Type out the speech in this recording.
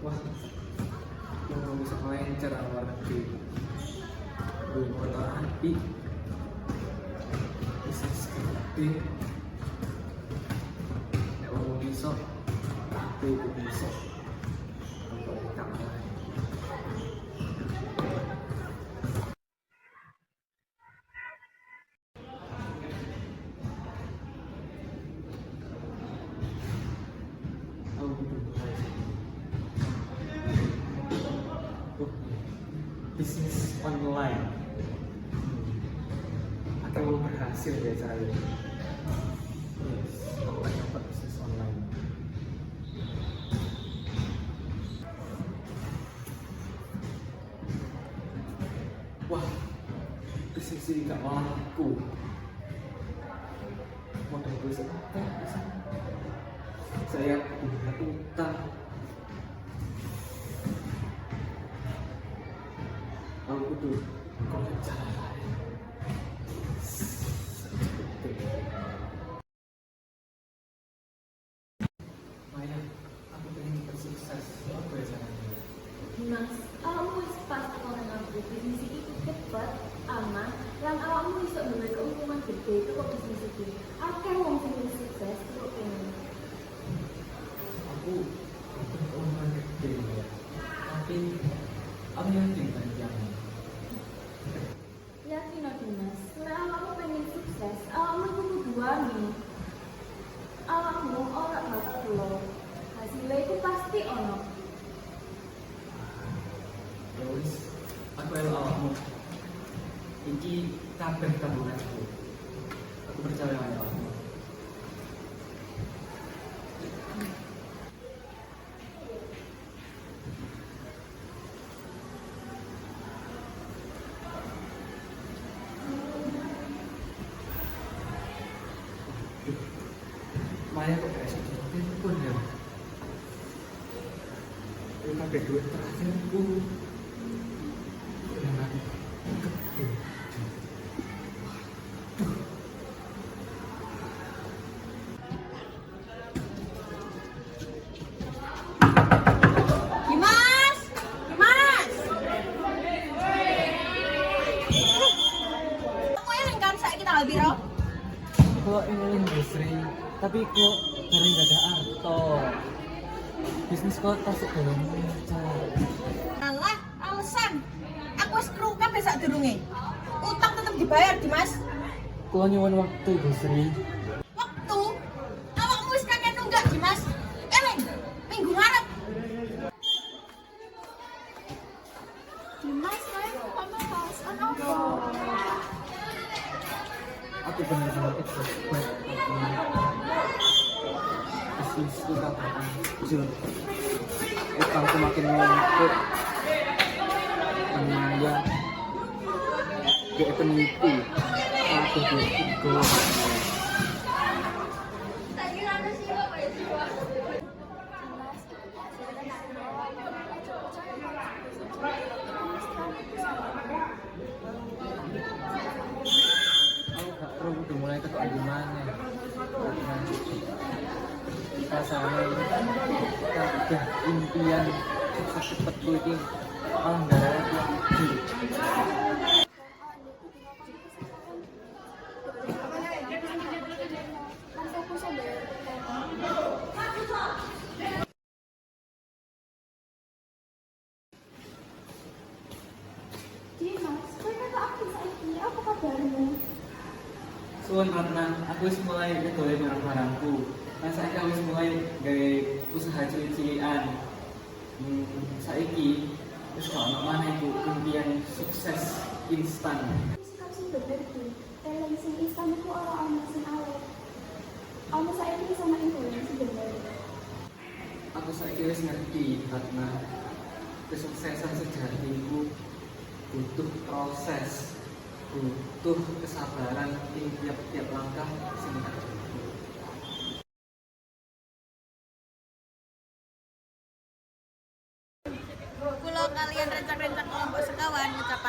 Wah, mau bisa main cara luar negeri. Motor api, bisnis gede. Nek wong iso, aku ikut iso. Untuk kalah. Aku butuh mulai. Bisnis online. Atau berhasil ya caranya. Yes, aku akan dapat bisnis online. Wah, bisnis ini gak laku. Modal gue sepakat bisa. Saya punya utang. Aku butuh cara lain. Maya, aku pengen cepat sukses. Apa ya caranya? Mas, awakmu wis pas orang aku bisnis itu cepet, aman, lan awakmu bisa memberi keuntungan gede itu kok bisnis itu. Akeh wong sing wis sukses kok pengen. Aku butuh keuntungan gede ya. Tapi aku yakin kan jangan. Yakin aku Mas, nek awakmu pengen sukses, awakmu kudu duani. Awakmu ora bakal telo. Hasilnya itu pasti ono. Ya wis, aku elu awakmu. Iki kabeh tabunganku. Aku percaya sama awakmu. Maya kok gak bisa telepon ya? Itu pakai duit terakhirku. Dengan gede. Dimas! Dimas! Kamu eling kan saiki tanggal piro? Kok ini industri, tapi kok bareng gak ada arto. Bisnis kok tasik dalam lancar. Alah, alasan. Aku wis krungkap sak durunge. Utang tetep dibayar, Dimas. Kok nyuwun waktu industri. Waktu awakmu wis kakek nunggak, Dimas. Eling, minggu ngarep. Dimas, kamu kok mas? Ono apa? Aku benar-benar expert. Bisnis kita akan jujur. Utangku makin menumpuk. Penanya dia penipu. Aku begitu. Aku gak perlu udah mulai ketok gimana. Rasanya kabeh impian cepet-cepetku ini malah gak ada lagi. Dimas, kowe kata aku saiki, apa kabarmu? Suwun karena aku wis mulai ngedole barang-barangku. Nah saiki aku wis mulai gawe usaha cilik-cilikan. Saiki wis gak ono maneh iku impian sukses instan. Sikap sing bener iki, teleng sing instan iku ora ono sing awet. Ono saiki sama intoleng sing bener. Aku saiki wis ngerti karena kesuksesan sejati itu butuh proses, butuh kesabaran di tiap-tiap langkah sing tak tempuh. Kula kalian rencang-rencang kelompok sekawan ngucap